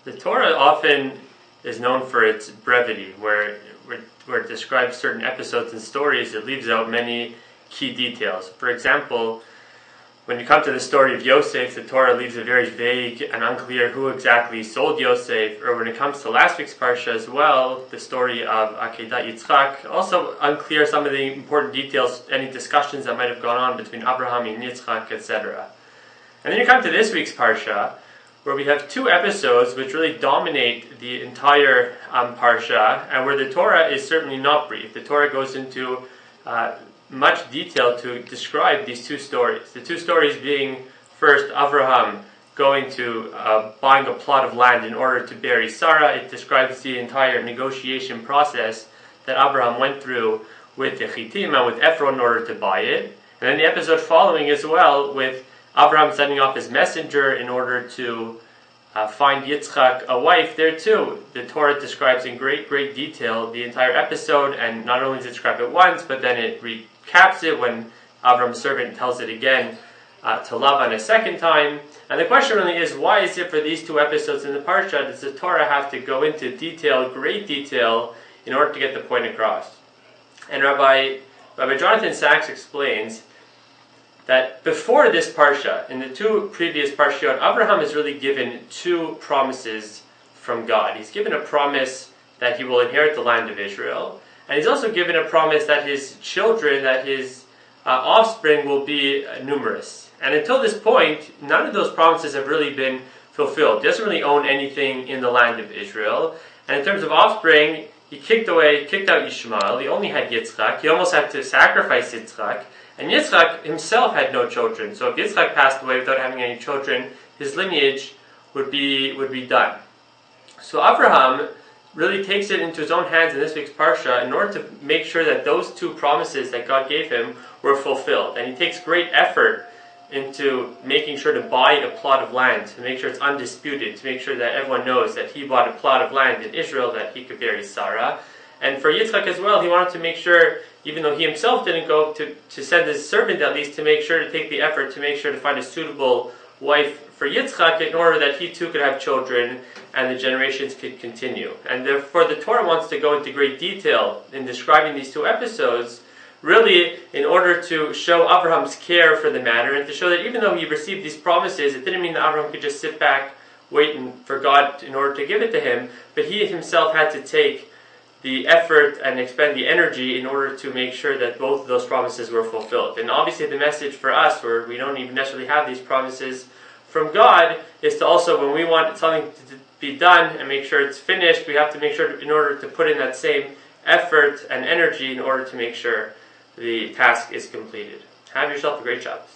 The Torah often is known for its brevity, where it describes certain episodes and stories. It leaves out many key details. For example, when you come to the story of Yosef, the Torah leaves it very vague and unclear who exactly sold Yosef. Or when it comes to last week's parsha as well, the story of Akedat Yitzchak, also unclear some of the important details, any discussions that might have gone on between Abraham and Yitzchak, etc. And then you come to this week's parsha, where we have two episodes which really dominate the entire parsha, and where the Torah is certainly not brief. The Torah goes into much detail to describe these two stories. The two stories being, first, Abraham going to buying a plot of land in order to bury Sarah. It describes the entire negotiation process that Abraham went through with the Chittim and with Ephron in order to buy it. And then the episode following as well, with Abraham sending off his messenger in order to find Yitzchak a wife. There too, the Torah describes in great detail the entire episode, and not only does it describe it once, but then it recaps it when Abraham's servant tells it again to Lavan a second time. And the question really is, why is it for these two episodes in the parsha does the Torah have to go into detail, great detail, in order to get the point across? And Rabbi Jonathan Sachs explains that before this parsha, in the two previous parshiot, Abraham is really given two promises from God. He's given a promise that he will inherit the land of Israel, and he's also given a promise that his children, that his offspring will be numerous. And until this point, none of those promises have really been fulfilled. He doesn't really own anything in the land of Israel. And in terms of offspring, he kicked out Ishmael. He only had Yitzchak. He almost had to sacrifice Yitzchak. And Yitzchak himself had no children. So if Yitzchak passed away without having any children, his lineage would be done. So Abraham really takes it into his own hands in this week's parsha in order to make sure that those two promises that God gave him were fulfilled. And he takes great effort into making sure to buy a plot of land, to make sure it's undisputed, to make sure that everyone knows that he bought a plot of land in Israel that he could bury Sarah. And for Yitzchak as well, he wanted to make sure, even though he himself didn't go, to send his servant at least to make sure to take the effort to make sure to find a suitable wife for Yitzchak in order that he too could have children and the generations could continue. And therefore the Torah wants to go into great detail in describing these two episodes, really in order to show Abraham's care for the matter and to show that even though he received these promises, it didn't mean that Abraham could just sit back waiting for God in order to give it to him, but he himself had to take the effort and expend the energy in order to make sure that both of those promises were fulfilled. And obviously the message for us, where we don't even necessarily have these promises from God, is to also, when we want something to be done and make sure it's finished, we have to make sure, in order to put in that same effort and energy in order to make sure the task is completed. Have yourself a great Shabbos.